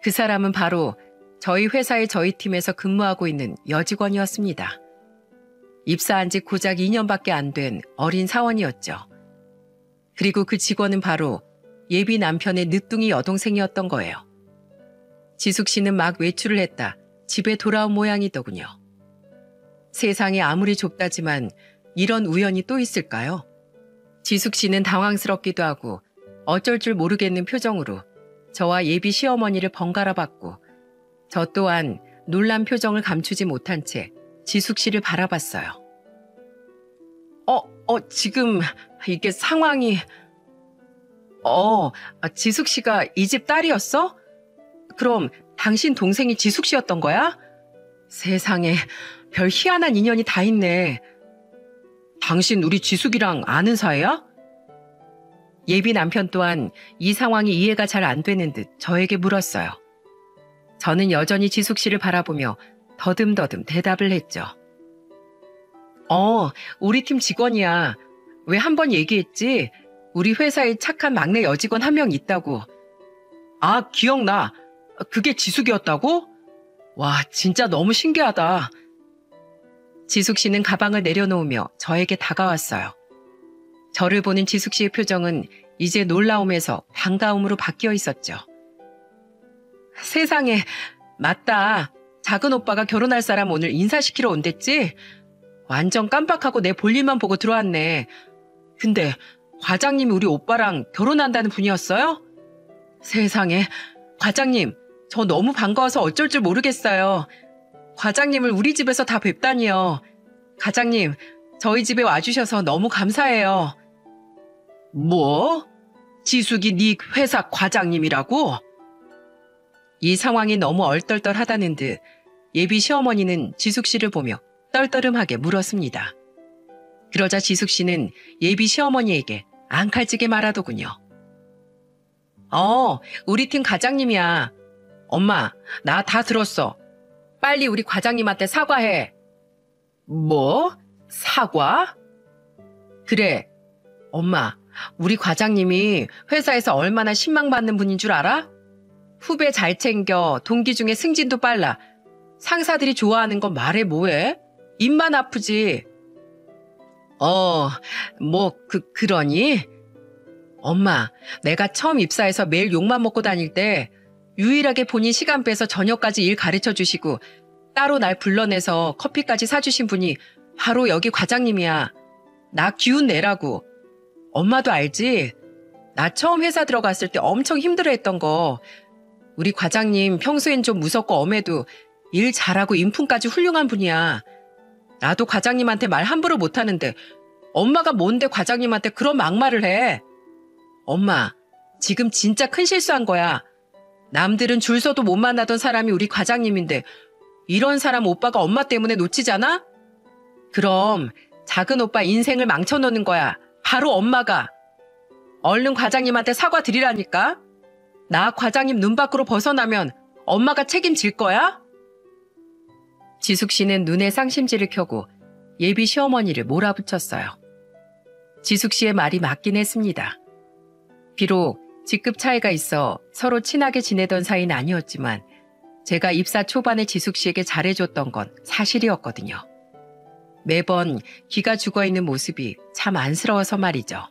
그 사람은 바로 저희 회사의 저희 팀에서 근무하고 있는 여직원이었습니다. 입사한 지 고작 2년밖에 안 된 어린 사원이었죠. 그리고 그 직원은 바로 예비 남편의 늦둥이 여동생이었던 거예요. 지숙 씨는 막 외출을 했다 집에 돌아온 모양이더군요. 세상이 아무리 좁다지만 이런 우연이 또 있을까요? 지숙 씨는 당황스럽기도 하고 어쩔 줄 모르겠는 표정으로 저와 예비 시어머니를 번갈아 봤고 저 또한 놀란 표정을 감추지 못한 채 지숙 씨를 바라봤어요. 지금 이게 상황이... 지숙 씨가 이 집 딸이었어? 그럼 당신 동생이 지숙 씨였던 거야? 세상에 별 희한한 인연이 다 있네. 당신 우리 지숙이랑 아는 사이야? 예비 남편 또한 이 상황이 이해가 잘 안 되는 듯 저에게 물었어요. 저는 여전히 지숙 씨를 바라보며 더듬더듬 대답을 했죠. 우리 팀 직원이야. 왜 한 번 얘기했지? 우리 회사에 착한 막내 여직원 한 명 있다고. 아, 기억나. 그게 지숙이었다고? 와, 진짜 너무 신기하다. 지숙 씨는 가방을 내려놓으며 저에게 다가왔어요. 저를 보는 지숙 씨의 표정은 이제 놀라움에서 반가움으로 바뀌어 있었죠. 세상에, 맞다. 작은 오빠가 결혼할 사람 오늘 인사시키러 온댔지? 완전 깜빡하고 내 볼일만 보고 들어왔네. 근데 과장님이 우리 오빠랑 결혼한다는 분이었어요? 세상에, 과장님, 저 너무 반가워서 어쩔 줄 모르겠어요. 과장님을 우리 집에서 다 뵙다니요. 과장님, 저희 집에 와주셔서 너무 감사해요. 뭐? 지숙이 네 회사 과장님이라고? 이 상황이 너무 얼떨떨하다는 듯 예비 시어머니는 지숙 씨를 보며 떨떠름하게 물었습니다. 그러자 지숙 씨는 예비 시어머니에게 앙칼지게 말하더군요. 우리 팀 과장님이야. 엄마, 나 다 들었어. 빨리 우리 과장님한테 사과해. 뭐? 사과? 그래. 엄마, 우리 과장님이 회사에서 얼마나 신망받는 분인 줄 알아? 후배 잘 챙겨, 동기 중에 승진도 빨라. 상사들이 좋아하는 건 말해 뭐해? 입만 아프지. 그러니? 엄마, 내가 처음 입사해서 매일 욕만 먹고 다닐 때 유일하게 본인 시간 빼서 저녁까지 일 가르쳐 주시고 따로 날 불러내서 커피까지 사주신 분이 바로 여기 과장님이야. 나 기운 내라고. 엄마도 알지? 나 처음 회사 들어갔을 때 엄청 힘들어했던 거. 우리 과장님 평소엔 좀 무섭고 엄해도 일 잘하고 인품까지 훌륭한 분이야. 나도 과장님한테 말 함부로 못하는데 엄마가 뭔데 과장님한테 그런 막말을 해. 엄마, 지금 진짜 큰 실수한 거야. 남들은 줄 서도 못 만나던 사람이 우리 과장님인데 이런 사람 오빠가 엄마 때문에 놓치잖아? 그럼 작은 오빠 인생을 망쳐놓는 거야. 바로 엄마가. 얼른 과장님한테 사과드리라니까. 나 과장님 눈 밖으로 벗어나면 엄마가 책임질 거야? 지숙 씨는 눈에 쌍심지를 켜고 예비 시어머니를 몰아붙였어요. 지숙 씨의 말이 맞긴 했습니다. 비록 직급 차이가 있어 서로 친하게 지내던 사이는 아니었지만 제가 입사 초반에 지숙 씨에게 잘해줬던 건 사실이었거든요. 매번 기가 죽어있는 모습이 참 안쓰러워서 말이죠.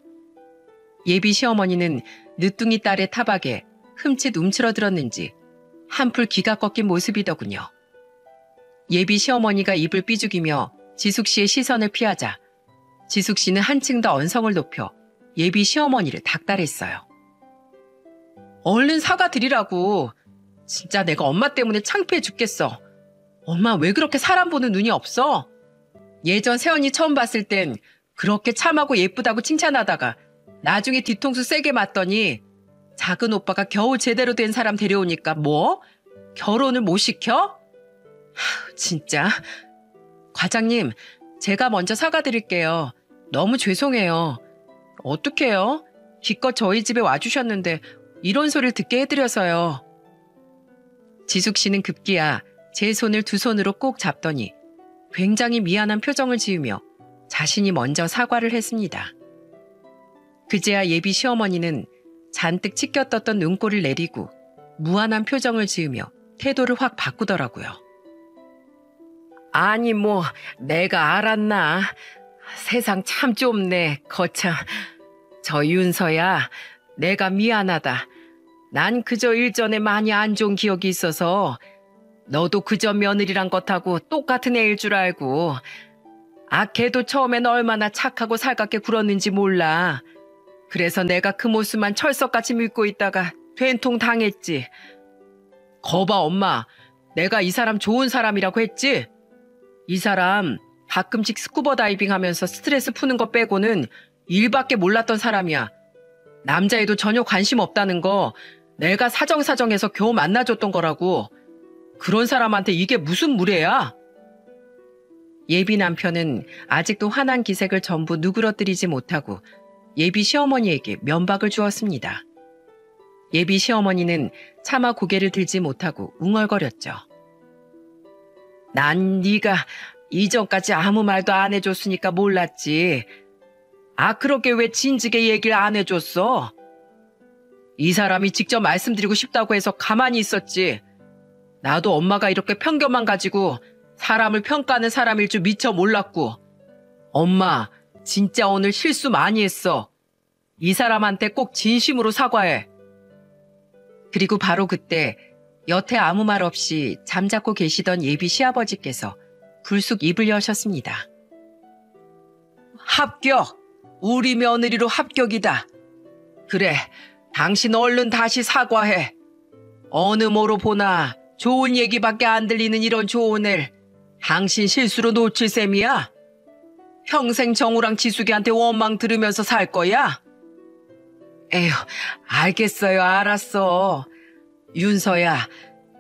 예비 시어머니는 늦둥이 딸의 타박에 흠칫 움츠러들었는지 한풀 기가 꺾인 모습이더군요. 예비 시어머니가 입을 삐죽이며 지숙 씨의 시선을 피하자 지숙 씨는 한층 더 언성을 높여 예비 시어머니를 닥달했어요. 얼른 사과드리라고. 진짜 내가 엄마 때문에 창피해 죽겠어. 엄마 왜 그렇게 사람 보는 눈이 없어? 예전 세연이 처음 봤을 땐 그렇게 참하고 예쁘다고 칭찬하다가 나중에 뒤통수 세게 맞더니 작은 오빠가 겨우 제대로 된 사람 데려오니까 뭐? 결혼을 못 시켜? 진짜. 과장님, 제가 먼저 사과드릴게요. 너무 죄송해요. 어떡해요? 기껏 저희 집에 와주셨는데 이런 소리를 듣게 해드려서요. 지숙 씨는 급기야 제 손을 두 손으로 꼭 잡더니 굉장히 미안한 표정을 지으며 자신이 먼저 사과를 했습니다. 그제야 예비 시어머니는 잔뜩 치켜떴던 눈꼬리를 내리고 무안한 표정을 지으며 태도를 확 바꾸더라고요. 아니 뭐 내가 알았나. 세상 참 좁네. 거참. 저 윤서야, 내가 미안하다. 난 그저 일전에 많이 안 좋은 기억이 있어서 너도 그저 며느리란 것하고 똑같은 애일 줄 알고. 걔도 처음엔 얼마나 착하고 살갑게 굴었는지 몰라. 그래서 내가 그 모습만 철석같이 믿고 있다가 된통 당했지. 거봐 엄마, 내가 이 사람 좋은 사람이라고 했지? 이 사람 가끔씩 스쿠버 다이빙 하면서 스트레스 푸는 거 빼고는 일밖에 몰랐던 사람이야. 남자애도 전혀 관심 없다는 거 내가 사정사정해서 겨우 만나줬던 거라고. 그런 사람한테 이게 무슨 무례야? 예비 남편은 아직도 환한 기색을 전부 누그러뜨리지 못하고 예비 시어머니에게 면박을 주었습니다. 예비 시어머니는 차마 고개를 들지 못하고 웅얼거렸죠. 난 네가 이전까지 아무 말도 안 해줬으니까 몰랐지. 그렇게 왜 진즉에 얘기를 안 해줬어? 이 사람이 직접 말씀드리고 싶다고 해서 가만히 있었지. 나도 엄마가 이렇게 편견만 가지고 사람을 평가하는 사람일 줄 미처 몰랐고. 엄마, 진짜 오늘 실수 많이 했어. 이 사람한테 꼭 진심으로 사과해. 그리고 바로 그때 여태 아무 말 없이 잠자코 계시던 예비 시아버지께서 불쑥 입을 여셨습니다. 합격! 우리 며느리로 합격이다. 그래, 당신 얼른 다시 사과해. 어느 뭐로 보나 좋은 얘기밖에 안 들리는 이런 좋은 애 당신 실수로 놓칠 셈이야? 평생 정우랑 지숙이한테 원망 들으면서 살 거야? 에휴, 알겠어요. 알았어. 윤서야,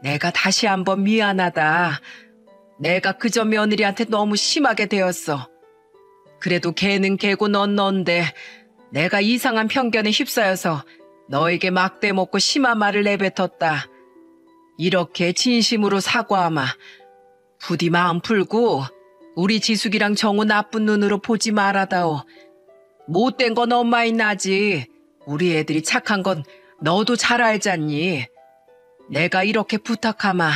내가 다시 한번 미안하다. 내가 그저 며느리한테 너무 심하게 대었어. 그래도 걔는 걔고 넌 넌데 내가 이상한 편견에 휩싸여서 너에게 막대 먹고 심한 말을 내뱉었다. 이렇게 진심으로 사과하마. 부디 마음 풀고 우리 지숙이랑 정우 나쁜 눈으로 보지 말아다오. 못된 건 엄마인 나지. 우리 애들이 착한 건 너도 잘 알잖니. 내가 이렇게 부탁하마.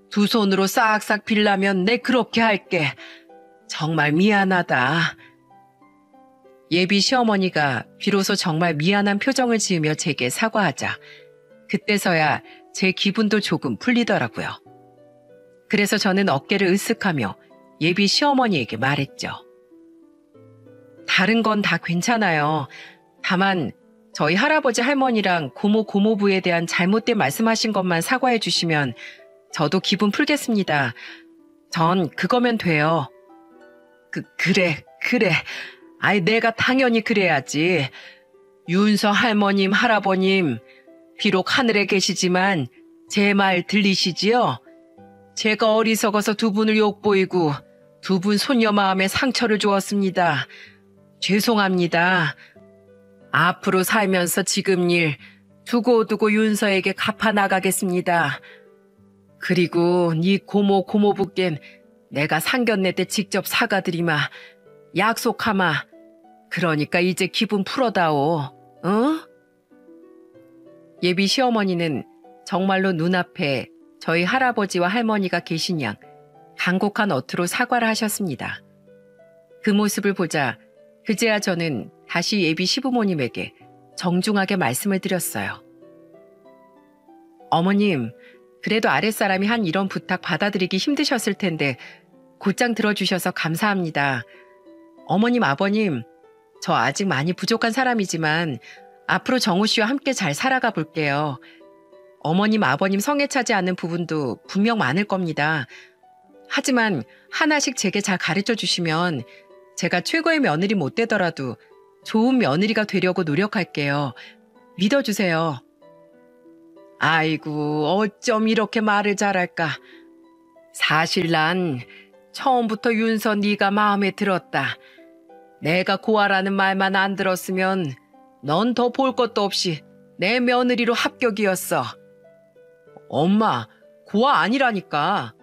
두 손으로 싹싹 빌라면 내 그렇게 할게. 정말 미안하다. 예비 시어머니가 비로소 정말 미안한 표정을 지으며 제게 사과하자 그때서야 제 기분도 조금 풀리더라고요. 그래서 저는 어깨를 으쓱하며 예비 시어머니에게 말했죠. 다른 건 다 괜찮아요. 다만 저희 할아버지 할머니랑 고모 고모부에 대한 잘못된 말씀하신 것만 사과해 주시면 저도 기분 풀겠습니다. 전 그거면 돼요. 그래. 아이 내가 당연히 그래야지. 윤서 할머님 할아버님 비록 하늘에 계시지만 제 말 들리시지요? 제가 어리석어서 두 분을 욕보이고 두 분 손녀 마음에 상처를 주었습니다. 죄송합니다. 앞으로 살면서 지금 일 두고두고 윤서에게 갚아 나가겠습니다. 그리고 네 고모 고모부께는 내가 상견례 때 직접 사과드리마. 약속하마. 그러니까 이제 기분 풀어다오. 어? 예비 시어머니는 정말로 눈앞에 저희 할아버지와 할머니가 계신 양 간곡한 어투로 사과를 하셨습니다. 그 모습을 보자 그제야 저는 다시 예비 시부모님에게 정중하게 말씀을 드렸어요. 어머님, 그래도 아랫사람이 한 이런 부탁 받아들이기 힘드셨을 텐데 곧장 들어주셔서 감사합니다. 어머님, 아버님, 저 아직 많이 부족한 사람이지만 앞으로 정우 씨와 함께 잘 살아가 볼게요. 어머님, 아버님 성에 차지 않는 부분도 분명 많을 겁니다. 하지만 하나씩 제게 잘 가르쳐 주시면 제가 최고의 며느리 못 되더라도 좋은 며느리가 되려고 노력할게요. 믿어주세요. 아이고, 어쩜 이렇게 말을 잘할까. 사실 난 처음부터 윤서 네가 마음에 들었다. 내가 고아라는 말만 안 들었으면 넌 더 볼 것도 없이 내 며느리로 합격이었어. 엄마, 고아 아니라니까.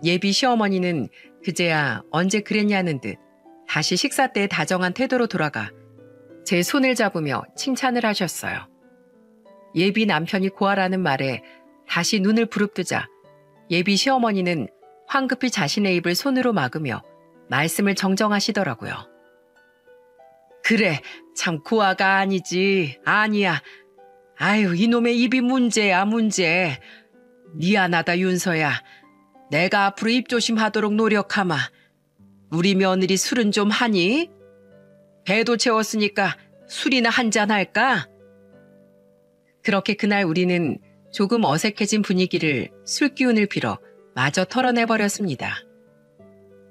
예비 시어머니는 그제야 언제 그랬냐는 듯 다시 식사 때의 다정한 태도로 돌아가 제 손을 잡으며 칭찬을 하셨어요. 예비 남편이 고아라는 말에 다시 눈을 부릅뜨자 예비 시어머니는 황급히 자신의 입을 손으로 막으며 말씀을 정정하시더라고요. 그래, 참 고아가 아니지. 아니야. 아유, 이놈의 입이 문제야, 문제. 미안하다, 윤서야. 내가 앞으로 입조심하도록 노력하마. 우리 며느리 술은 좀 하니? 배도 채웠으니까 술이나 한잔 할까? 그렇게 그날 우리는 조금 어색해진 분위기를 술기운을 빌어 마저 털어내버렸습니다.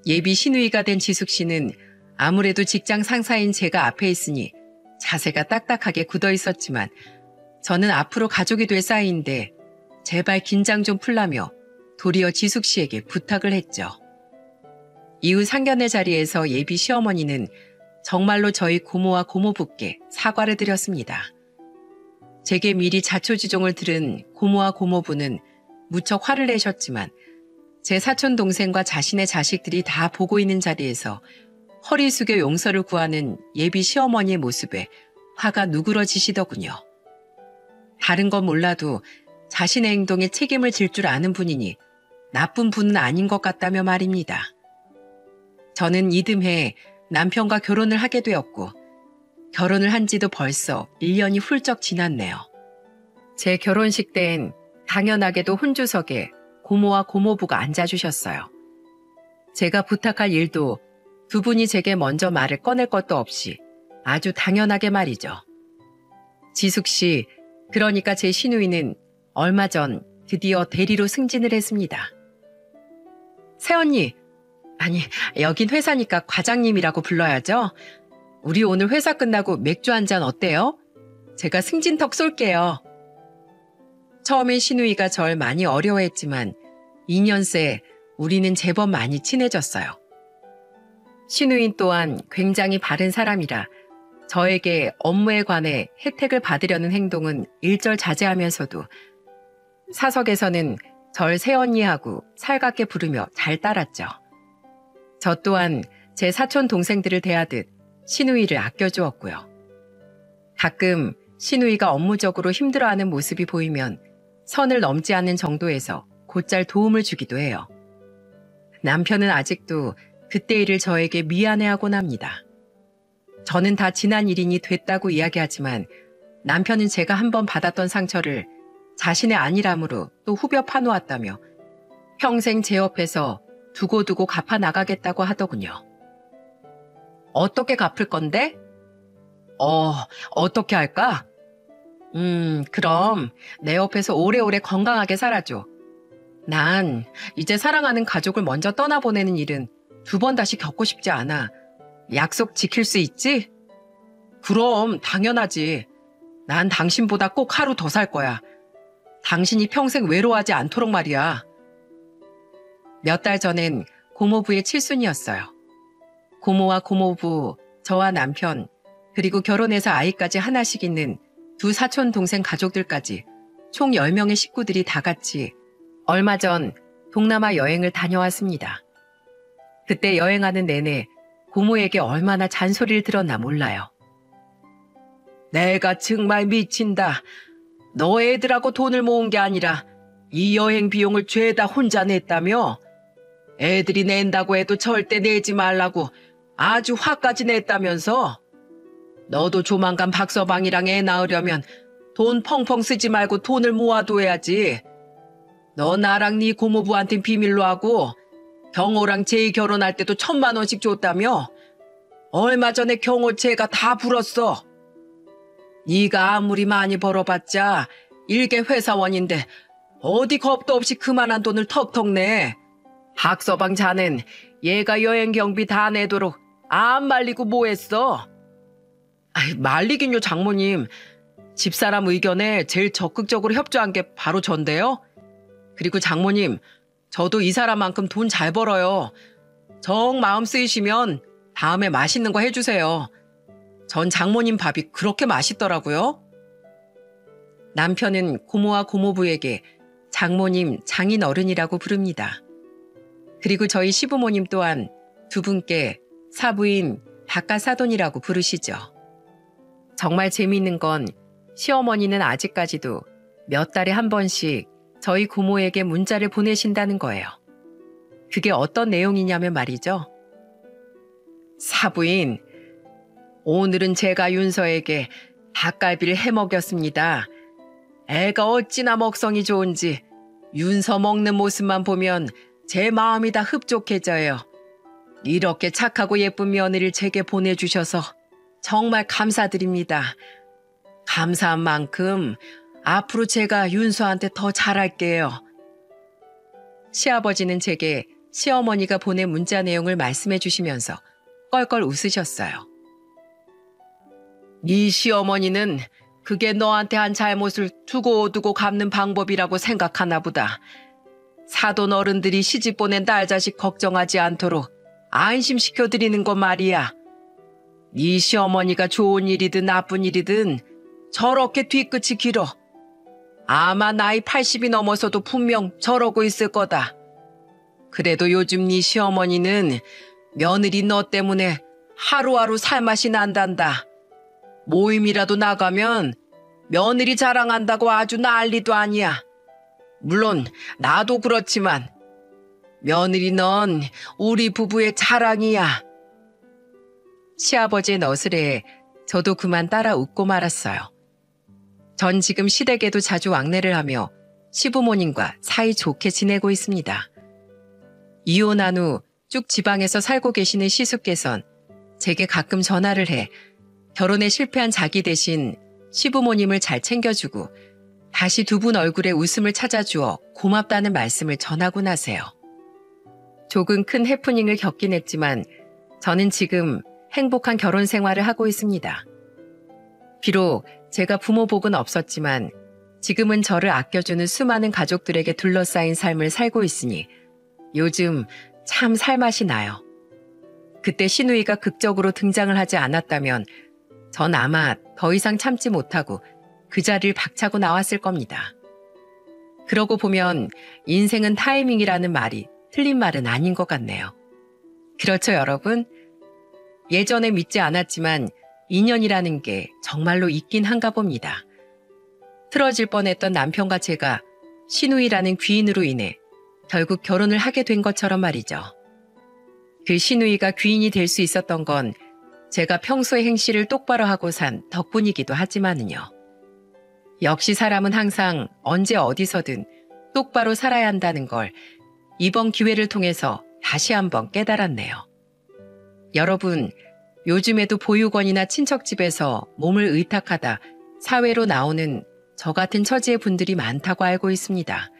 예비 시누이가 된 지숙 씨는 아무래도 직장 상사인 제가 앞에 있으니 자세가 딱딱하게 굳어 있었지만 저는 앞으로 가족이 될 사이인데 제발 긴장 좀 풀라며 도리어 지숙 씨에게 부탁을 했죠. 이후 상견례 자리에서 예비 시어머니는 정말로 저희 고모와 고모부께 사과를 드렸습니다. 제게 미리 자초지종을 들은 고모와 고모부는 무척 화를 내셨지만 제 사촌 동생과 자신의 자식들이 다 보고 있는 자리에서 허리 숙여 용서를 구하는 예비 시어머니의 모습에 화가 누그러지시더군요. 다른 건 몰라도 자신의 행동에 책임을 질 줄 아는 분이니 나쁜 분은 아닌 것 같다며 말입니다. 저는 이듬해 남편과 결혼을 하게 되었고 결혼을 한 지도 벌써 1년이 훌쩍 지났네요. 제 결혼식 때엔 당연하게도 혼주석에 고모와 고모부가 앉아주셨어요. 제가 부탁할 일도 두 분이 제게 먼저 말을 꺼낼 것도 없이 아주 당연하게 말이죠. 지숙 씨, 그러니까 제 시누이는 얼마 전 드디어 대리로 승진을 했습니다. 새언니, 아니 여긴 회사니까 과장님이라고 불러야죠. 우리 오늘 회사 끝나고 맥주 한잔 어때요? 제가 승진턱 쏠게요. 처음엔 시누이가 절 많이 어려워했지만 2년 새 우리는 제법 많이 친해졌어요. 시누인 또한 굉장히 바른 사람이라 저에게 업무에 관해 혜택을 받으려는 행동은 일절 자제하면서도 사석에서는 절 새언니하고 살갑게 부르며 잘 따랐죠. 저 또한 제 사촌 동생들을 대하듯 시누이를 아껴주었고요. 가끔 시누이가 업무적으로 힘들어하는 모습이 보이면 선을 넘지 않는 정도에서 곧잘 도움을 주기도 해요. 남편은 아직도 그때 일을 저에게 미안해하곤 합니다. 저는 다 지난 일이니 됐다고 이야기하지만 남편은 제가 한번 받았던 상처를 자신의 안일함으로 또 후벼 파놓았다며 평생 제 옆에서 두고두고 갚아 나가겠다고 하더군요. 어떻게 갚을 건데? 어떻게 할까? 그럼 내 옆에서 오래오래 건강하게 살아줘. 난 이제 사랑하는 가족을 먼저 떠나보내는 일은 두 번 다시 겪고 싶지 않아. 약속 지킬 수 있지? 그럼 당연하지. 난 당신보다 꼭 하루 더 살 거야. 당신이 평생 외로워하지 않도록 말이야. 몇 달 전엔 고모부의 칠순이었어요. 고모와 고모부, 저와 남편, 그리고 결혼해서 아이까지 하나씩 있는 두 사촌 동생 가족들까지 총 10명의 식구들이 다 같이 얼마 전 동남아 여행을 다녀왔습니다. 그때 여행하는 내내 고모에게 얼마나 잔소리를 들었나 몰라요. 내가 정말 미친다. 너 애들하고 돈을 모은 게 아니라 이 여행 비용을 죄다 혼자 냈다며? 애들이 낸다고 해도 절대 내지 말라고 아주 화까지 냈다면서? 너도 조만간 박서방이랑 애 낳으려면 돈 펑펑 쓰지 말고 돈을 모아둬야지. 너 나랑 네 고모부한텐 비밀로 하고 경호랑 제이 결혼할 때도 1,000만 원씩 줬다며? 얼마 전에 경호 제가 다 불었어. 네가 아무리 많이 벌어봤자 일개 회사원인데 어디 겁도 없이 그만한 돈을 턱턱 내. 박서방 자넨 얘가 여행 경비 다 내도록 안 말리고 뭐 했어? 말리긴요, 장모님. 집사람 의견에 제일 적극적으로 협조한 게 바로 전데요. 그리고 장모님, 저도 이 사람만큼 돈 잘 벌어요. 정 마음 쓰이시면 다음에 맛있는 거 해주세요. 전 장모님 밥이 그렇게 맛있더라고요. 남편은 고모와 고모부에게 장모님, 장인어른이라고 부릅니다. 그리고 저희 시부모님 또한 두 분께 사부인, 박가사돈이라고 부르시죠. 정말 재미있는 건 시어머니는 아직까지도 몇 달에 한 번씩 저희 고모에게 문자를 보내신다는 거예요. 그게 어떤 내용이냐면 말이죠. 사부인, 오늘은 제가 윤서에게 닭갈비를 해먹였습니다. 애가 어찌나 먹성이 좋은지 윤서 먹는 모습만 보면 제 마음이 다 흡족해져요. 이렇게 착하고 예쁜 며느리를 제게 보내주셔서 정말 감사드립니다. 감사한 만큼 앞으로 제가 윤서한테 더 잘할게요. 시아버지는 제게 시어머니가 보낸 문자 내용을 말씀해 주시면서 껄껄 웃으셨어요. 네 시어머니는 그게 너한테 한 잘못을 두고두고 갚는 방법이라고 생각하나 보다. 사돈 어른들이 시집 보낸 딸 자식 걱정하지 않도록 안심시켜드리는 거 말이야. 네 시어머니가 좋은 일이든 나쁜 일이든 저렇게 뒤끝이 길어. 아마 나이 80이 넘어서도 분명 저러고 있을 거다. 그래도 요즘 네 시어머니는 며느리 너 때문에 하루하루 살맛이 난단다. 모임이라도 나가면 며느리 자랑한다고 아주 난리도 아니야. 물론 나도 그렇지만 며느리 넌 우리 부부의 자랑이야. 시아버지의 너스레에 저도 그만 따라 웃고 말았어요. 전 지금 시댁에도 자주 왕래를 하며 시부모님과 사이 좋게 지내고 있습니다. 이혼한 후 쭉 지방에서 살고 계시는 시숙께선 제게 가끔 전화를 해 결혼에 실패한 자기 대신 시부모님을 잘 챙겨주고 다시 두 분 얼굴에 웃음을 찾아주어 고맙다는 말씀을 전하곤 하세요. 조금 큰 해프닝을 겪긴 했지만 저는 지금 행복한 결혼 생활을 하고 있습니다. 비록 제가 부모 복은 없었지만 지금은 저를 아껴주는 수많은 가족들에게 둘러싸인 삶을 살고 있으니 요즘 참 살맛이 나요. 그때 시누이가 극적으로 등장을 하지 않았다면 전 아마 더 이상 참지 못하고 그 자리를 박차고 나왔을 겁니다. 그러고 보면 인생은 타이밍이라는 말이 틀린 말은 아닌 것 같네요. 그렇죠, 여러분? 예전에 믿지 않았지만 인연이라는 게 정말로 있긴 한가 봅니다. 틀어질 뻔했던 남편과 제가 시누이라는 귀인으로 인해 결국 결혼을 하게 된 것처럼 말이죠. 그 시누이가 귀인이 될 수 있었던 건 제가 평소에 행실을 똑바로 하고 산 덕분이기도 하지만은요. 역시 사람은 항상 언제 어디서든 똑바로 살아야 한다는 걸 이번 기회를 통해서 다시 한번 깨달았네요. 여러분, 요즘에도 보육원이나 친척집에서 몸을 의탁하다 사회로 나오는 저 같은 처지의 분들이 많다고 알고 있습니다.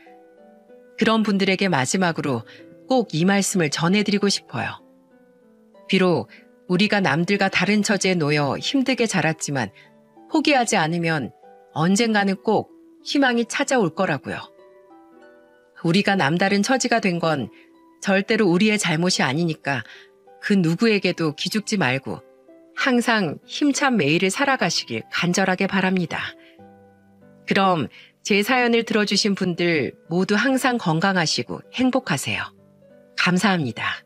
그런 분들에게 마지막으로 꼭 이 말씀을 전해드리고 싶어요. 비록 우리가 남들과 다른 처지에 놓여 힘들게 자랐지만 포기하지 않으면 언젠가는 꼭 희망이 찾아올 거라고요. 우리가 남다른 처지가 된 건 절대로 우리의 잘못이 아니니까 그 누구에게도 기죽지 말고 항상 힘찬 매일을 살아가시길 간절하게 바랍니다. 그럼 제 사연을 들어주신 분들 모두 항상 건강하시고 행복하세요. 감사합니다.